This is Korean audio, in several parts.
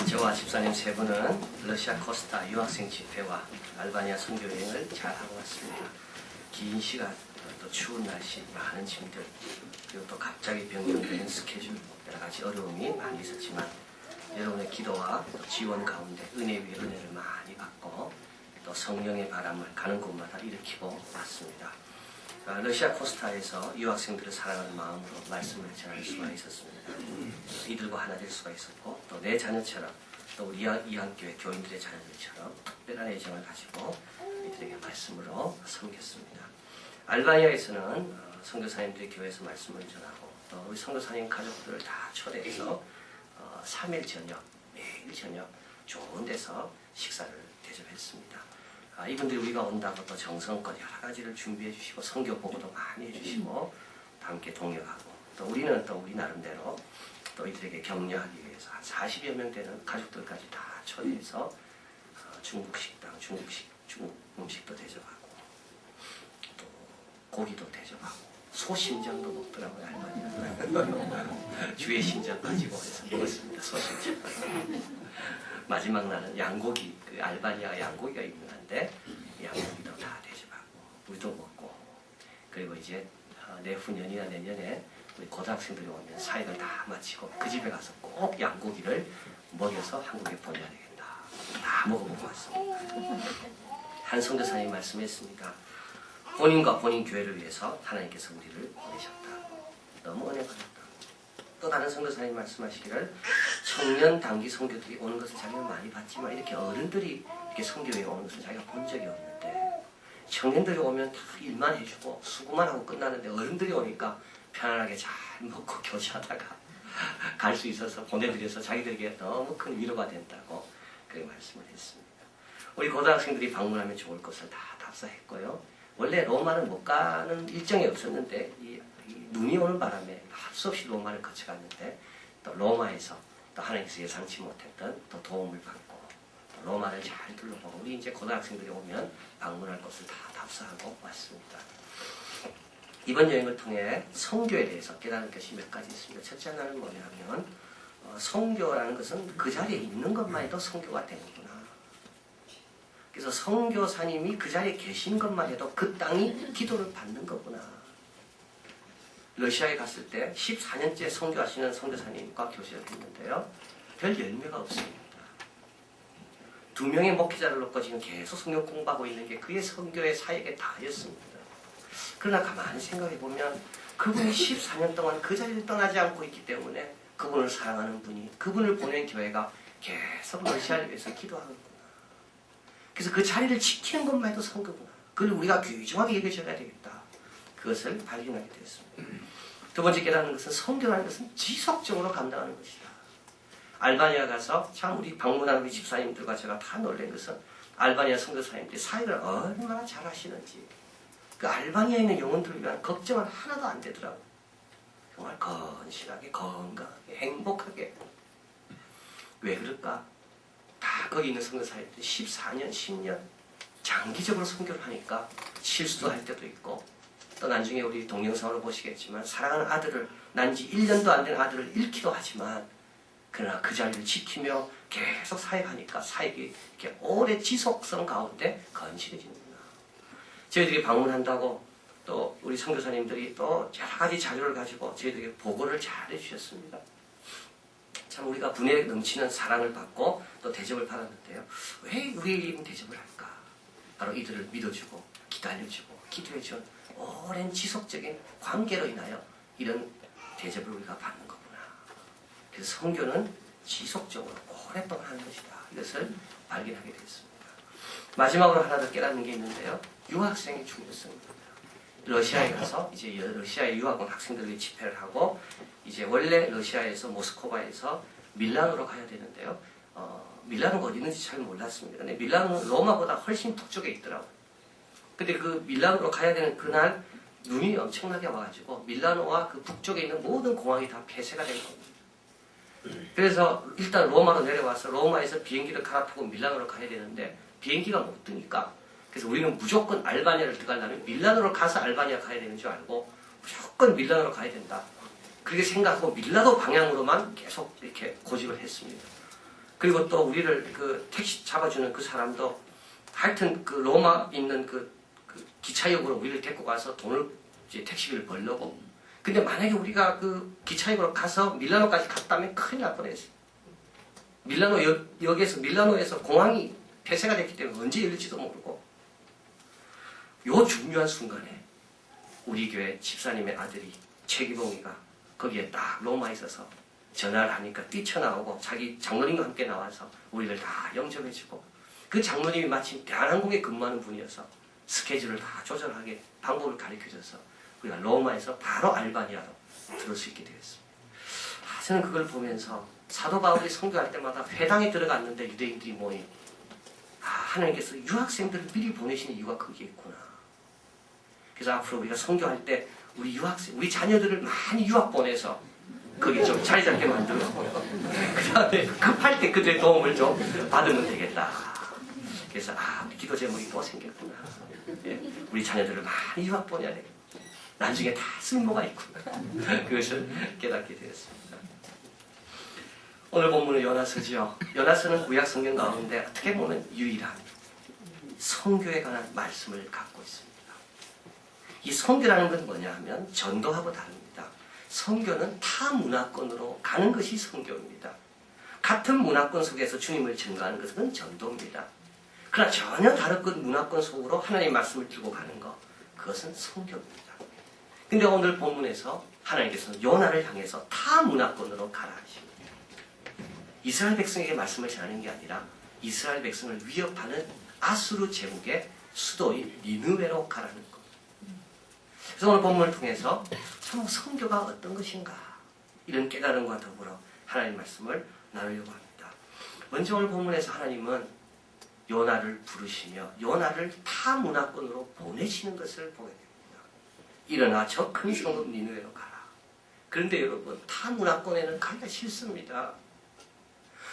저와 집사님 세 분은 러시아 코스타 유학생 집회와 알바니아 선교 여행을 잘 하고 왔습니다. 긴 시간, 또 추운 날씨, 많은 짐들, 그리고 또 갑자기 변경되는 스케줄, 여러 가지 어려움이 많이 있었지만 여러분의 기도와 또 지원 가운데 은혜 위에 은혜를 많이 받고 또 성령의 바람을 가는 곳마다 일으키고 왔습니다. 러시아 코스타에서 유학생들을 사랑하는 마음으로 말씀을 전할 수가 있었습니다. 이들과 하나 될 수가 있었고 또 내 자녀처럼 또 우리 이한교회 교인들의 자녀들처럼 특별한 애정을 가지고 이들에게 말씀으로 섬겼습니다. 알바니아에서는 선교사님들이 교회에서 말씀을 전하고 또 우리 선교사님 가족들을 다 초대해서 3일 저녁, 매일 저녁 좋은 데서 식사를 대접했습니다. 이분들이 우리가 온다고 또 정성껏 여러 가지를 준비해 주시고 선교 보고도 많이 해주시고 함께 동역하고 또 우리는 또 우리 나름대로 또 이들에게 격려하기 위해서 한 40여 명 되는 가족들까지 다 초대해서 중국 식당, 중국 음식도 대접하고 또 고기도 대접하고 소심장도 먹더라고요. 할머니는 주의 심장 가지고 해서 먹었습니다. 소심장. 마지막 날은 양고기, 그 알바니아 양고기가 유명한데 양고기도 다 대접하고 우리도 먹고 그리고 이제 내후년이나 내년에 우리 고등학생들이 오면 사역을 다 마치고 그 집에 가서 꼭 양고기를 먹여서 한국에 보내야 되겠다. 다 먹어보고 왔습니다. 한 선교사님이 말씀했습니다. 본인과 본인 교회를 위해서 하나님께서 우리를 보내셨다. 너무 은혜 받았다. 또 다른 선교사님이 말씀하시기를 청년 단기 선교들이 오는 것을 자기는 많이 봤지만 이렇게 어른들이 이렇게 선교에 오는 것을 자기가 본 적이 없는데 청년들이 오면 다 일만 해주고 수고만 하고 끝나는데 어른들이 오니까 편안하게 잘 먹고 교제하다가 갈 수 있어서 보내드려서 자기들에게 너무 큰 위로가 된다고 그렇게 말씀을 했습니다. 우리 고등학생들이 방문하면 좋을 것을 다 답사했고요. 원래 로마는 못 가는 일정이 없었는데 이 눈이 오는 바람에 할 수 없이 로마를 거쳐갔는데 또 로마에서 또 하나님께서 예상치 못했던 또 도움을 받고 또 로마를 잘 둘러보고 우리 이제 고등학생들이 오면 방문할 것을 다 답사하고 왔습니다. 이번 여행을 통해 선교에 대해서 깨달은 것이 몇 가지 있습니다. 첫째 하나는 뭐냐면 선교라는 것은 그 자리에 있는 것만 해도 선교가 되는구나. 그래서 선교사님이 그 자리에 계신 것만 해도 그 땅이 기도를 받는 거구나. 러시아에 갔을 때 14년째 선교하시는 선교사님과 교제를 했는데요. 별 열매가 없습니다. 2명의 목회자를 놓고 지금 계속 성경 공부하고 있는 게 그의 선교의 사역에 다였습니다. 그러나 가만히 생각해보면 그분이 14년 동안 그 자리를 떠나지 않고 있기 때문에 그분을 사랑하는 분이 그분을 보낸 교회가 계속 러시아를 위해서 기도하는구나. 그래서 그 자리를 지키는 것만 해도 선교구나. 그걸 우리가 귀중하게 여겨줘야 되겠다. 그것을 발견하게 되었습니다. 두 번째 깨닫는 것은 선교라는 것은 지속적으로 감당하는 것이다. 알바니아 가서 참 우리 방문한 우리 집사님들과 제가 다 놀란 것은 알바니아 선교사님들이 사역을 얼마나 잘하시는지 그 알바니아에 있는 영혼들을 위한 걱정은 하나도 안 되더라고요. 정말 건실하게 건강하게 행복하게. 왜 그럴까? 다 거기 있는 선교사님들이 14년 10년 장기적으로 선교를 하니까 실수도 할 때도 있고 또 나중에 우리 동영상으로 보시겠지만 사랑하는 아들을 난지 1년도 안 된 아들을 잃기도 하지만 그러나 그 자리를 지키며 계속 사역하니까 사역이 이렇게 오래 지속성 가운데 건실해지는구나. 저희들이 방문한다고 또 우리 선교사님들이 또 여러 가지 자료를 가지고 저희들에게 보고를 잘 해주셨습니다. 참 우리가 분에 넘치는 사랑을 받고 또 대접을 받았는데요. 왜 우리에게 대접을 할까? 바로 이들을 믿어주고 기다려주고 기도해준 오랜 지속적인 관계로 인하여 이런 대접을 우리가 받는 거구나. 그래서 선교는 지속적으로 오랫동안 하는 것이다. 이것을 발견하게 됐습니다. 마지막으로 하나 더 깨닫는 게 있는데요. 유학생의 중요성입니다. 러시아에 가서 이제 러시아의 유학원 학생들이 집회를 하고 이제 원래 러시아에서 모스크바에서 밀라노로 가야 되는데요. 밀라노가 어디 있는지 잘 몰랐습니다. 근데 밀라노는 로마보다 훨씬 북쪽에 있더라고요. 근데 그 밀라노로 가야 되는 그날 눈이 엄청나게 와가지고 밀라노와 그 북쪽에 있는 모든 공항이 다 폐쇄가 된 겁니다. 그래서 일단 로마로 내려와서 로마에서 비행기를 갈아타고 밀라노로 가야 되는데 비행기가 못 뜨니까 그래서 우리는 무조건 알바니아를 들어가려면 밀라노로 가서 알바니아 가야 되는 줄 알고 무조건 밀라노로 가야 된다. 그렇게 생각하고 밀라노 방향으로만 계속 이렇게 고집을 했습니다. 그리고 또 우리를 그 택시 잡아주는 그 사람도 하여튼 그 로마 있는 그 기차역으로 우리를 데리고 가서 돈을 이제 택시비를 벌려고. 근데 만약에 우리가 그 기차역으로 가서 밀라노까지 갔다면 큰일 날 뻔했어요. 밀라노 역에서 밀라노에서 공항이 폐쇄가 됐기 때문에 언제 열릴지도 모르고. 요 중요한 순간에 우리 교회 집사님의 아들이 최기봉이가 거기에 딱 로마에 있어서 전화를 하니까 뛰쳐나오고 자기 장로님과 함께 나와서 우리를 다 영접해주고, 그 장로님이 마침 대한항공에 근무하는 분이어서 스케줄을 다 조절하게 방법을 가르쳐줘서 우리가 로마에서 바로 알바니아로 들을 수 있게 되었습니다. 저는 그걸 보면서 사도 바울이 선교할 때마다 회당에 들어갔는데 유대인들이 모인, 하나님께서 유학생들을 미리 보내시는 이유가 거기에 있구나. 그래서 앞으로 우리가 선교할 때 우리 유학생, 우리 자녀들을 많이 유학 보내서 거기 좀 자리 잡게 만들고 그 다음에 급할 때 그들의 도움을 좀 받으면 되겠다. 그래서 우리 기도 제목이 또 생겼구나. 우리 자녀들을 많이 유학 보내야 되겠다. 나중에 다 쓸모가 있구나. 그것을 깨닫게 되었습니다. 오늘 본문은 요나서지요. 요나서는 구약 성경 가운데 어떻게 보면 유일한 선교에 관한 말씀을 갖고 있습니다. 이 선교라는 건 뭐냐 하면 전도하고 다릅니다. 선교는 타 문화권으로 가는 것이 선교입니다. 같은 문화권 속에서 주님을 증거하는 것은 전도입니다. 그러나 전혀 다른 그 문화권 속으로 하나님의 말씀을 들고 가는 것, 그것은 선교입니다. 근데 오늘 본문에서 하나님께서는 요나를 향해서 타 문화권으로 가라 하십니다. 이스라엘 백성에게 말씀을 전하는 게 아니라 이스라엘 백성을 위협하는 아수르 제국의 수도인 니느웨로 가라는 것. 그래서 오늘 본문을 통해서 참 선교가 어떤 것인가, 이런 깨달음과 더불어 하나님의 말씀을 나누려고 합니다. 먼저 오늘 본문에서 하나님은 요나를 부르시며 요나를 타 문화권으로 보내시는 것을 보게 됩니다. 일어나 저 큰 성읍 니느웨로 가라. 그런데 여러분, 타 문화권에는 가기가 싫습니다.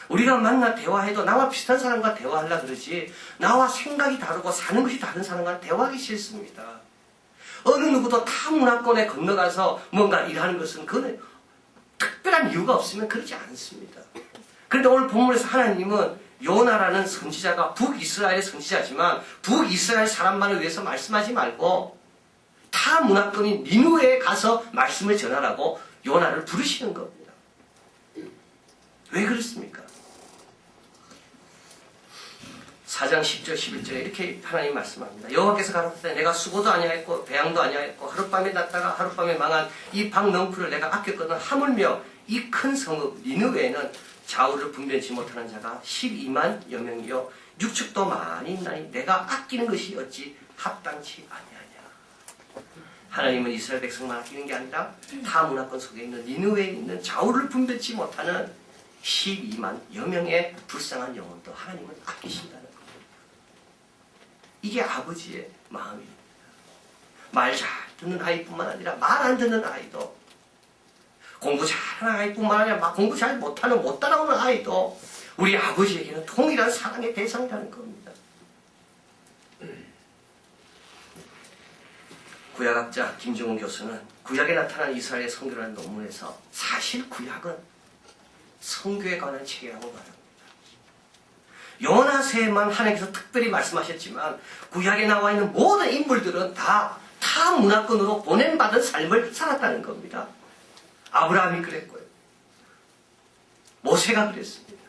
우리가 만나 대화해도 나와 비슷한 사람과 대화하려고 그러지, 나와 생각이 다르고 사는 것이 다른 사람과 대화하기 싫습니다. 어느 누구도 타 문화권에 건너가서 뭔가 일하는 것은 그건 특별한 이유가 없으면 그러지 않습니다. 그런데 오늘 본문에서 하나님은 요나라는 선지자가 북이스라엘의 선지자지만 북이스라엘 사람만을 위해서 말씀하지 말고 타 문화권인 니느웨에 가서 말씀을 전하라고 요나를 부르시는 겁니다. 왜 그렇습니까? 4장 10절 11절에 이렇게 하나님 말씀합니다. 여호와께서 가라사대 내가 수고도 아니하였고 배양도 아니하였고 하룻밤에 났다가 하룻밤에 망한 이 박넝쿨을 내가 아꼈거든. 하물며 이 큰 성읍 니느웨에는 좌우를 분별치 못하는 자가 12만여 명이요 육축도 많이 있나니 내가 아끼는 것이 어찌 합당치 아니하냐. 하나님은 이스라엘 백성만 아끼는 게 아니라 타 문화권 속에 있는 니느웨에 있는 좌우를 분별치 못하는 12만여 명의 불쌍한 영혼도 하나님은 아끼신다는 겁니다. 이게 아버지의 마음입니다. 말 잘 듣는 아이뿐만 아니라 말 안 듣는 아이도, 공부 잘하는 아이뿐만 아니라 공부 잘 못하는 못 따라오는 아이도 우리 아버지에게는 동일한 사랑의 대상이라는 겁니다. 구약학자 김정은 교수는 구약에 나타난 이스라엘의 선교라는 논문에서 사실 구약은 선교에 관한 책이라고 말합니다. 요나서에만 하나님께서 특별히 말씀하셨지만 구약에 나와 있는 모든 인물들은 다 타 문화권으로 보냄받은 삶을 살았다는 겁니다. 아브라함이 그랬고요. 모세가 그랬습니다.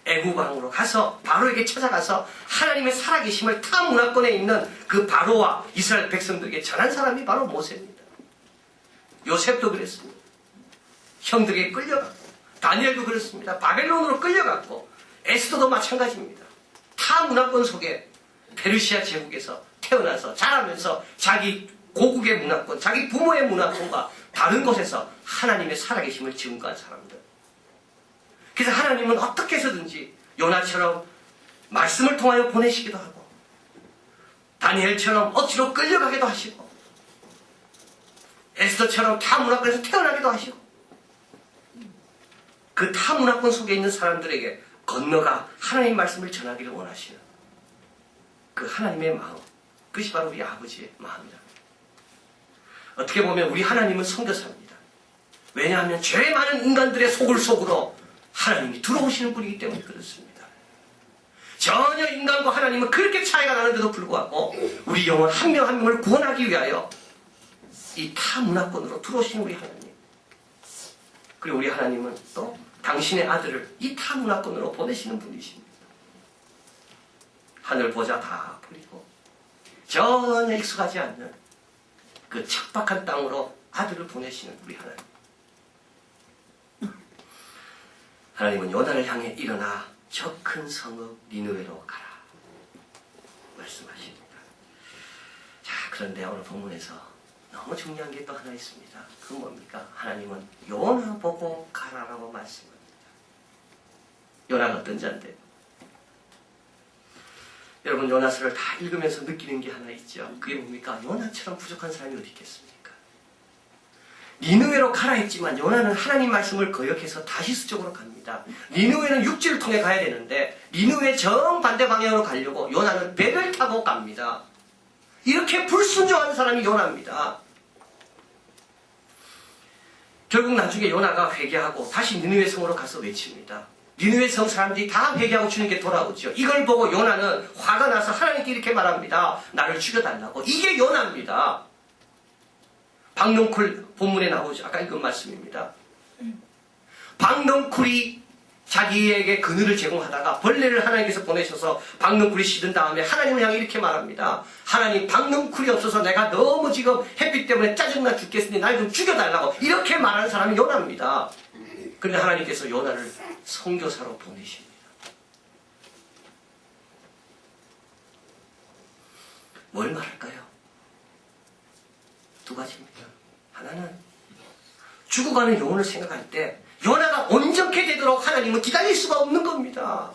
애국왕으로 가서 바로에게 찾아가서 하나님의 살아계심을 타 문화권에 있는 그 바로와 이스라엘 백성들에게 전한 사람이 바로 모세입니다. 요셉도 그랬습니다. 형들에게 끌려갔고, 다니엘도 그렇습니다. 바벨론으로 끌려갔고, 에스더도 마찬가지입니다. 타 문화권 속에 페르시아 제국에서 태어나서 자라면서 자기 고국의 문화권, 자기 부모의 문화권과 다른 곳에서 하나님의 살아계심을 증거한 사람들. 그래서 하나님은 어떻게 해서든지 요나처럼 말씀을 통하여 보내시기도 하고, 다니엘처럼 억지로 끌려가기도 하시고, 에스더처럼 타 문화권에서 태어나기도 하시고, 그 타 문화권 속에 있는 사람들에게 건너가 하나님의 말씀을 전하기를 원하시는 그 하나님의 마음, 그것이 바로 우리 아버지의 마음이다. 어떻게 보면 우리 하나님은 선교사입니다. 왜냐하면 죄 많은 인간들의 속을 속으로 하나님이 들어오시는 분이기 때문에 그렇습니다. 전혀 인간과 하나님은 그렇게 차이가 나는데도 불구하고 우리 영혼 한 명 한 명을 구원하기 위하여 이 타문화권으로 들어오시는 우리 하나님, 그리고 우리 하나님은 또 당신의 아들을 이 타문화권으로 보내시는 분이십니다. 하늘 보자 다 버리고 전혀 익숙하지 않는 그 척박한 땅으로 아들을 보내시는 우리 하나님. 하나님은 요나를 향해 일어나 저 큰 성읍 니느웨로 가라 말씀하십니다. 자, 그런데 오늘 본문에서 너무 중요한 게 또 하나 있습니다. 그건 뭡니까? 하나님은 요나 보고 가라라고 말씀합니다. 요나가 어떤 자인데요? 여러분, 요나서를 다 읽으면서 느끼는 게 하나 있죠. 그게 뭡니까? 요나처럼 부족한 사람이 어디 있겠습니까? 니느웨로 가라 했지만 요나는 하나님 말씀을 거역해서 다시스 쪽으로 갑니다. 니느웨는 육지를 통해 가야 되는데 니느웨 정반대 방향으로 가려고 요나는 배를 타고 갑니다. 이렇게 불순종한 사람이 요나입니다. 결국 나중에 요나가 회개하고 다시 니느웨 성으로 가서 외칩니다. 니느웨 성 사람들이 다 회개하고 주님께 돌아오죠. 이걸 보고 요나는 화가 나서 하나님께 이렇게 말합니다. 나를 죽여달라고. 이게 요나입니다. 박넝쿨 본문에 나오죠. 아까 읽은 말씀입니다. 박넝쿨이 자기에게 그늘을 제공하다가 벌레를 하나님께서 보내셔서 박넝쿨이 시든 다음에 하나님을 향해 이렇게 말합니다. 하나님, 박넝쿨이 없어서 내가 너무 지금 햇빛 때문에 짜증나 죽겠으니 날 좀 죽여달라고 이렇게 말하는 사람이 요나입니다. 그런데 하나님께서 요나를 선교사로 보내십니다. 뭘 말할까요? 두 가지입니다. 하나는 죽어가는 영혼을 생각할 때 요나가 온전케 되도록 하나님은 기다릴 수가 없는 겁니다.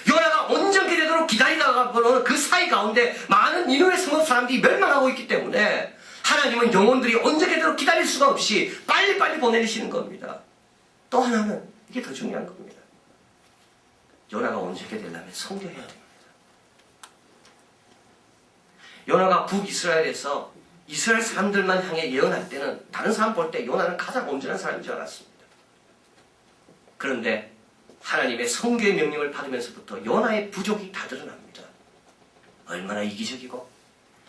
요나가 온전케 되도록 기다리다가 보는 그 사이 가운데 많은 니느웨 성읍 사람들이 멸망하고 있기 때문에 하나님은 영혼들이 온전케 되도록 기다릴 수가 없이 빨리빨리 보내시는 겁니다. 또 하나는 이게 더 중요한 겁니다. 요나가 온전케 되려면 선교해야 됩니다. 요나가 북이스라엘에서 이스라엘 사람들만 향해 예언할 때는 다른 사람 볼 때 요나는 가장 온전한 사람인 줄 알았습니다. 그런데 하나님의 선교의 명령을 받으면서부터 요나의 부족이 다 드러납니다. 얼마나 이기적이고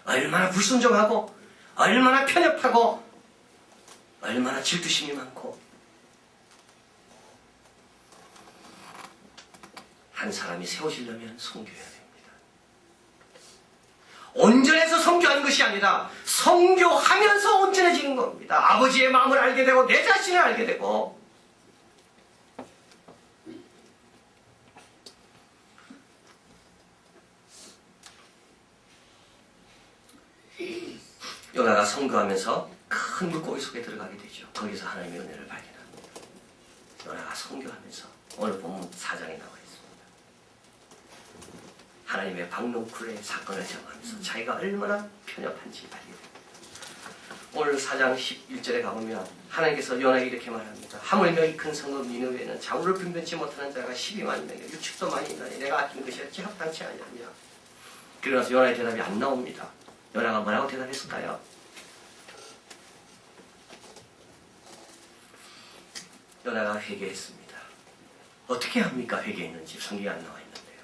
얼마나 불순종하고 얼마나 편협하고 얼마나 질투심이 많고 한 사람이 세워지려면 선교해야 됩니다. 온전해서 선교하는 것이 아니라 선교하면서 온전해지는 겁니다. 아버지의 마음을 알게 되고 내 자신을 알게 되고 요나가 선교하면서 큰 물고기 속에 들어가게 되죠. 거기서 하나님의 은혜를 발견합니다. 요나가 선교하면서 오늘 본문 4장에 나와 있습니다. 하나님의 박넝쿨의 사건을 정하면서 자기가 얼마나 편협한지 발견합니다. 오늘 4장 11절에 가보면 하나님께서 요나에게 이렇게 말합니다. 하물며 이 큰 성읍 니느웨는 자우를 분변치 못하는 자가 12만 명이요 유축도 많이 있나니 내가 아낀 것이 어찌 합당치 아니하냐. 그러나서 요나의 대답이 안 나옵니다. 요나가 뭐라고 대답했을까요? 요나가 회개했습니다. 어떻게 합니까? 회개했는지 성경에 안 나와 있는데요.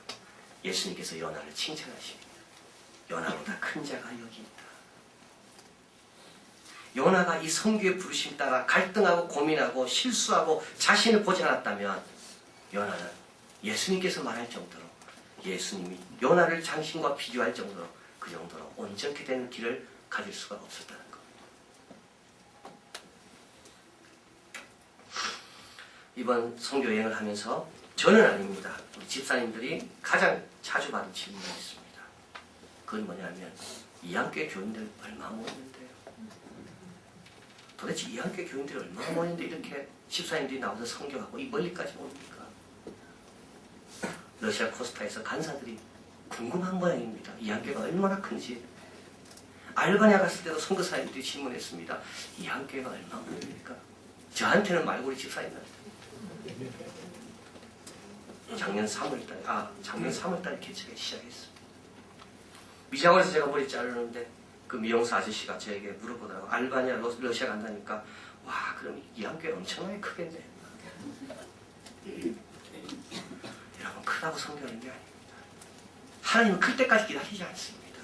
예수님께서 요나를 칭찬하십니다. 요나보다 큰 자가 여기 있다. 요나가 이 선교의 부르심 따라 갈등하고 고민하고 실수하고 자신을 보지 않았다면 요나는 예수님께서 말할 정도로 예수님이 요나를 당신과 비교할 정도로 그 정도로 온전케 되는 길을 가질 수가 없었다는 겁니다. 이번 선교 여행을 하면서 저는 아닙니다. 우리 집사님들이 가장 자주 받은 질문이 있습니다. 그건 뭐냐면 이한교회 교인들 얼마 모였는데요. 도대체 이한교회 교인들이 얼마나 모였는데 이렇게 집사님들이 나와서 선교하고 이 멀리까지 옵니까? 러시아 코스타에서 간사들이 궁금한 모양입니다. 이한교회가 얼마나 큰지. 알바니아 갔을 때도 선교사님들이 질문했습니다. 이한교회가 얼마나 모입니까? 저한테는 말고 우리 집사님들한테. 작년 3월달에 개척하기 시작했습니다. 미장원에서 제가 머리 자르는데 그 미용사 아저씨가 저에게 물어보더라고. 알바니아 러시아 간다니까 와 그럼 이한교회 엄청나게 크겠네. 여러분, 크다고 성교하는 게 아닙니다. 하나님은 클 때까지 기다리지 않습니다.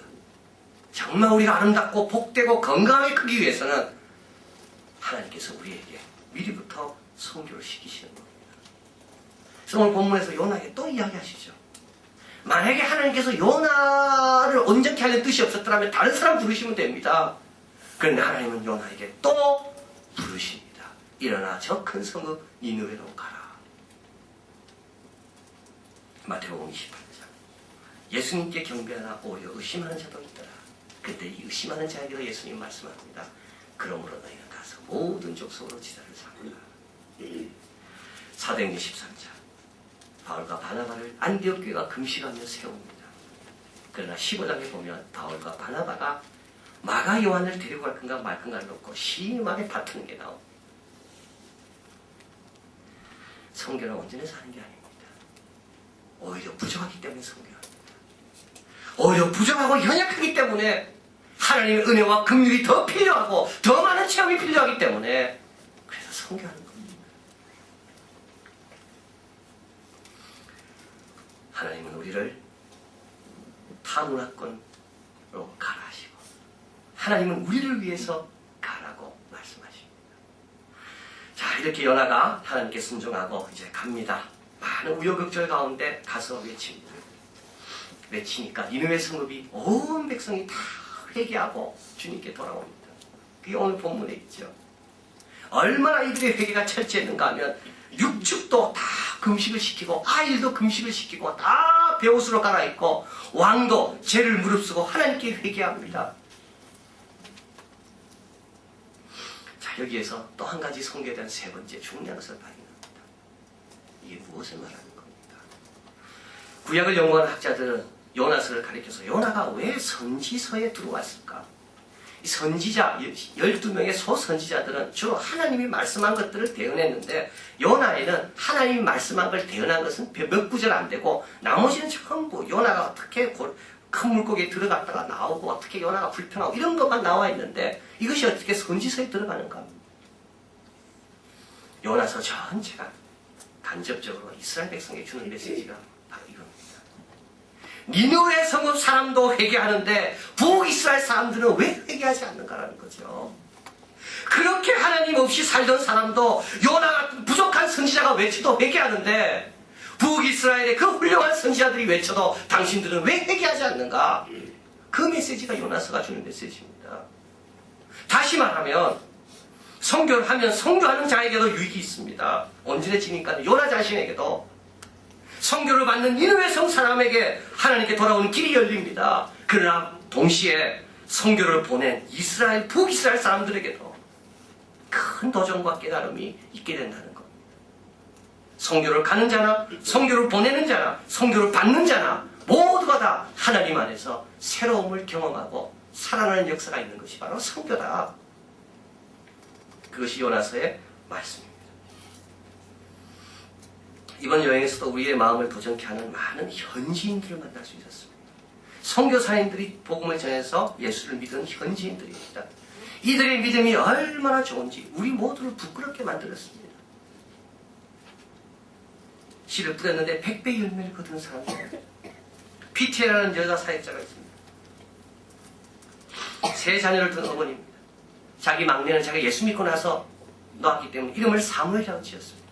정말 우리가 아름답고 복되고 건강하게 크기 위해서는 하나님께서 우리에게 미리부터 성교를 시키시는 겁니다. 그래서 오늘 본문에서 요나에게 또 이야기하시죠. 만약에 하나님께서 요나를 온전케 하는 뜻이 없었더라면 다른 사람 부르시면 됩니다. 그런데 하나님은 요나에게 또 부르십니다. 일어나 저 큰 성읍 니느웨로 가라. 마태복음 28장. 예수님께 경배하나 오히려 의심하는 자도 있더라. 그때 이 의심하는 자에게도 예수님 말씀합니다. 그러므로 너희는 가서 모든 족속으로 지도를 삼으라. 사도행전 13장. 바울과 바나바를 안디옥 교회가 금식하며 세웁니다. 그러나 15장에 보면 바울과 바나바가 마가 요한을 데리고 갈 건가 말 건가를 놓고 심하게 다투는 게 나옵니다. 성교는 온전해서 하는 게 아닙니다. 오히려 부족하기 때문에 성교합니다. 오히려 부족하고 연약하기 때문에 하나님의 은혜와 긍휼이 더 필요하고 더 많은 체험이 필요하기 때문에 그래서 성교하는 겁니다. 하나님은 우리를 타 문화권으로 가라 하시고 하나님은 우리를 위해서 가라고 말씀하십니다. 자, 이렇게 요나가 하나님께 순종하고 이제 갑니다. 많은 우여곡절 가운데 가서 외칩니다. 외치니까 니느웨 성읍이 온 백성이 다 회개하고 주님께 돌아옵니다. 그게 오늘 본문에 있죠. 얼마나 이들의 회개가 철저했는가 하면 육축도 다 금식을 시키고 아이들도 금식을 시키고 다 베옷으로 갈아입고 왕도 죄를 무릅쓰고 하나님께 회개합니다. 자, 여기에서 또 한 가지 성경에 대한 세 번째 중요한 것을 발견합니다. 이게 무엇을 말하는 겁니까? 구약을 연구하는 학자들은 요나서를 가리켜서 요나가 왜 선지서에 들어왔을까? 이 선지자, 12명의 소선지자들은 주로 하나님이 말씀한 것들을 대언했는데 요나에는 하나님이 말씀한 걸 대언한 것은 몇 구절 안 되고 나머지는 전부 요나가 어떻게 큰 물고기에 들어갔다가 나오고 어떻게 요나가 불평하고 이런 것만 나와 있는데 이것이 어떻게 선지서에 들어가는가? 요나서 전체가 간접적으로 이스라엘 백성에게 주는 메시지가 바로 이겁니다. 니느웨 성읍 사람도 회개하는데 북이스라엘 사람들은 왜 회개하지 않는가라는 거죠. 그렇게 하나님 없이 살던 사람도 요나 같은 부족한 선지자가 외쳐도 회개하는데 북이스라엘의 그 훌륭한 선지자들이 외쳐도 당신들은 왜 회개하지 않는가? 그 메시지가 요나서가 주는 메시지입니다. 다시 말하면 선교를 하면 선교하는 자에게도 유익이 있습니다. 온전해지니까 요나 자신에게도 선교를 받는 니느웨 성 사람에게 하나님께 돌아오는 길이 열립니다. 그러나 동시에 선교를 보낸 이스라엘, 북이스라엘 사람들에게도 큰 도전과 깨달음이 있게 된다는 겁니다. 선교를 가는 자나 선교를 보내는 자나 선교를 받는 자나 모두가 다 하나님 안에서 새로움을 경험하고 살아나는 역사가 있는 것이 바로 선교다. 그것이 요나서의 말씀입니다. 이번 여행에서도 우리의 마음을 도전케 하는 많은 현지인들을 만날 수 있었습니다. 선교사님들이 복음을 전해서 예수를 믿은 현지인들입니다. 이들의 믿음이 얼마나 좋은지 우리 모두를 부끄럽게 만들었습니다. 씨를 뿌렸는데 100배 열매를 거두는 사람입니다. PT라는 여자 사역자가 있습니다. 세 자녀를 둔 어머니입니다. 자기 막내는 자기가 예수 믿고 나서 놓았기 때문에 이름을 사무엘이라고 지었습니다.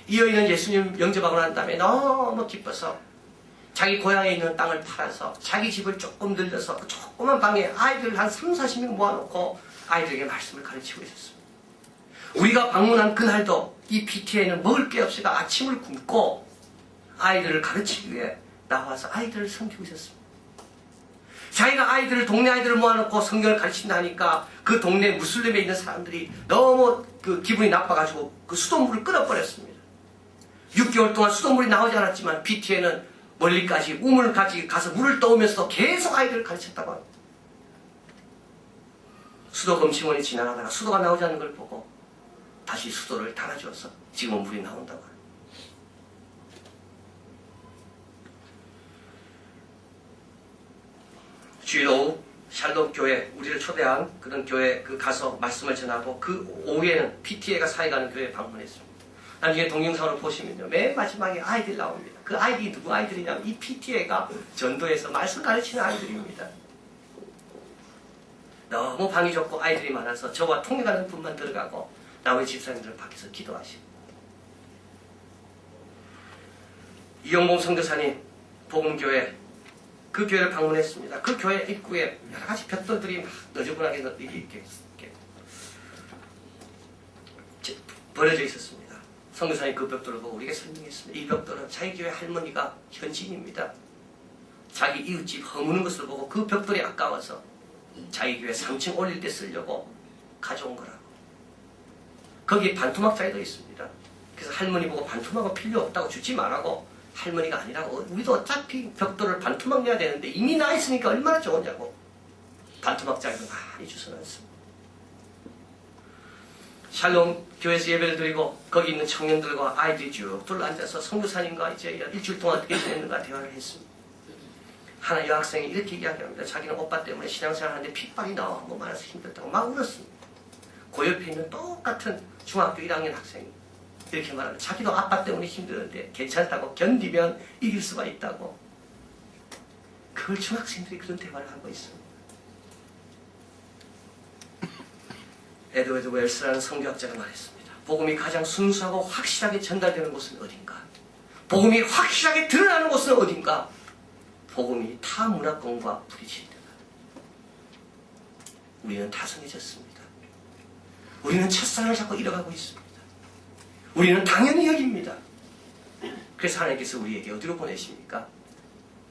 이 여인은 예수님 영접하고 난 다음에 너무 기뻐서 자기 고향에 있는 땅을 팔아서 자기 집을 조금 늘려서 그 조그만 방에 아이들 한 30-40명 모아놓고 아이들에게 말씀을 가르치고 있었습니다. 우리가 방문한 그날도 이 PT에는 먹을 게 없으니까 아침을 굶고 아이들을 가르치기 위해 나와서 아이들을 섬기고 있었습니다. 자기가 아이들을, 동네 아이들을 모아놓고 성경을 가르친다니까 그 동네 무슬림에 있는 사람들이 너무 그 기분이 나빠가지고 그 수돗물을 끊어버렸습니다. 6개월 동안 수돗물이 나오지 않았지만 PT에는 멀리까지 우물까지 가서 물을 떠오면서도 계속 아이들을 가르쳤다고 합니다. 수도 검침원이 지나가다가 수도가 나오지 않는 걸 보고 다시 수도를 달아주어서 지금은 물이 나온다고 합니다. 주일 오후 샬롬 교회, 우리를 초대한 그런 교회 그 가서 말씀을 전하고 그 오후에는 PTA가 사역하는 교회에 방문했습니다. 나중에 동영상으로 보시면요, 맨 마지막에 아이들이 나옵니다. 그 아이들이 누구 아이들이냐면 이 PTA가 전도에서 말씀 가르치는 아이들입니다. 너무 방이 좁고 아이들이 많아서 저와 통역하는 분만 들어가고 나머지 집사님들은 밖에서 기도하시고. 이영봉 선교사님 복음교회, 그 교회를 방문했습니다. 그 교회 입구에 여러 가지 벽돌들이 막 너저분하게 이렇게 버려져 있었습니다. 선교사님 그 벽돌을 보고 우리에게 설명했습니다. 이 벽돌은 자기 교회 할머니가 현지인입니다. 자기 이웃집 허무는 것을 보고 그 벽돌이 아까워서 자기 교회 3층 올릴 때 쓰려고 가져온 거라고. 거기에 반토막 자리도 있습니다. 그래서 할머니 보고 반토막은 필요 없다고 주지 말라고, 할머니가 아니라고, 우리도 어차피 벽돌을 반토막 내야 되는데 이미 나 있으니까 얼마나 좋으냐고 반토막 자리도 많이 주워놨습니다. 샬롬 교회에서 예배를 드리고 거기 있는 청년들과 아이들이 쭉 둘러앉아서 선교사님과 이제 일주일 동안 어떻게 지냈는가 대화를 했습니다. 하나 여학생이 이렇게 이야기합니다. 자기는 오빠 때문에 신앙생활 하는데 핏발이 너무 많아서 힘들다고 막 울었습니다. 그 옆에 있는 똑같은 중학교 1학년 학생이 이렇게 말합니다. 자기도 아빠 때문에 힘들었는데 괜찮다고, 견디면 이길 수가 있다고. 그걸 중학생들이 그런 대화를 하고 있습니다. 에드워드 웰스라는 성교학자가 말했습니다. 복음이 가장 순수하고 확실하게 전달되는 곳은 어딘가? 복음이 확실하게 드러나는 곳은 어딘가? 복음이 타 문화권과 부딪힐 때다. 우리는 타성해졌습니다. 우리는 첫사랑을 자꾸 잃어가고 있습니다. 우리는 당연히 여깁니다. 그래서 하나님께서 우리에게 어디로 보내십니까?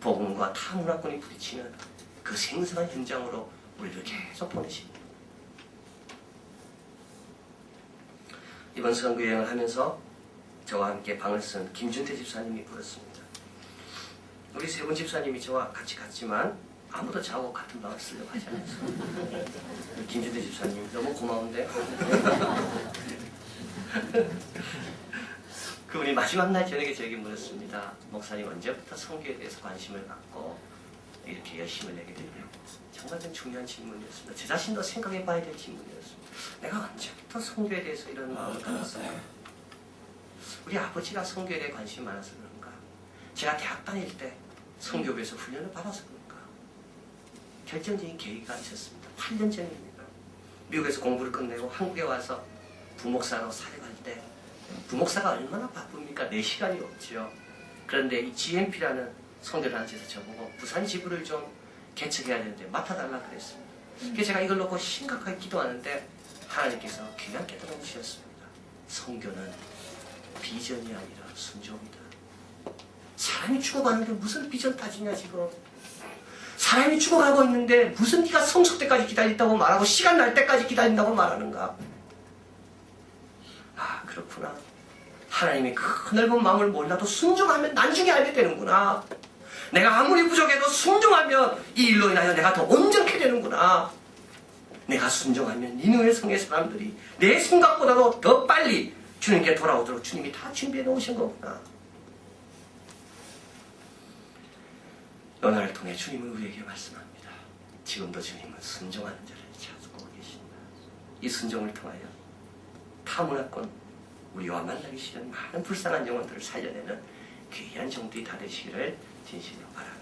복음과 타 문화권이 부딪히는 그 생생한 현장으로 우리를 계속 보내십니다. 이번 선교 여행을 하면서 저와 함께 방을 쓴 김준태 집사님이 불었습니다. 우리 세 분 집사님이 저와 같이 갔지만 아무도 저하고 같은 방을 쓰려고 하지 않았어요. 김준태 집사님 너무 고마운데. 그분이 마지막 날 저녁에 저에게 물었습니다. 목사님 언제부터 선교에 대해서 관심을 갖고 이렇게 열심을 내게 되냐고. 정말 좀 중요한 질문이었습니다. 제 자신도 생각해 봐야 될 질문이었습니다. 내가 언제부터 선교에 대해서 이런 마음을 가졌어요? 우리 아버지가 선교에 대해 관심이 많아서 그런가? 제가 대학 다닐 때 선교부에서 훈련을 받아서 그런가? 결정적인 계기가 있었습니다. 8년 전입니다. 미국에서 공부를 끝내고 한국에 와서 부목사로 살아갈 때 부목사가 얼마나 바쁩니까? 4시간이 없죠. 그런데 이 GMP라는 선교단체에서 저보고 부산 지부를 좀 개척해야 되는데 맡아달라 그랬습니다. 그래서 제가 이걸 놓고 심각하게 기도하는데 하나님께서 귀한 깨달음을 주셨습니다. 선교는 비전이 아니라 순종이다. 사람이 죽어가는데 무슨 비전 따지냐 지금. 사람이 죽어가고 있는데 무슨 네가 성숙 때까지 기다린다고 말하고 시간 날 때까지 기다린다고 말하는가. 아 그렇구나. 하나님이 그 넓은 마음을 몰라도 순종하면 나중에 알게 되는구나. 내가 아무리 부족해도 순종하면 이 일로 인하여 내가 더 온전케 되는구나. 내가 순종하면 니느웨 성의 사람들이 내 생각보다도 더 빨리 주님께 돌아오도록 주님이 다 준비해 놓으신 거구나. 연화를 통해 주님은 우리에게 말씀합니다. 지금도 주님은 순종하는 자를 찾고 계신다. 이 순종을 통하여 타문화권 우리와 만나기 싫은 많은 불쌍한 영혼들을 살려내는 귀한 종들이 다 되시기를 진심으로 바랍니다.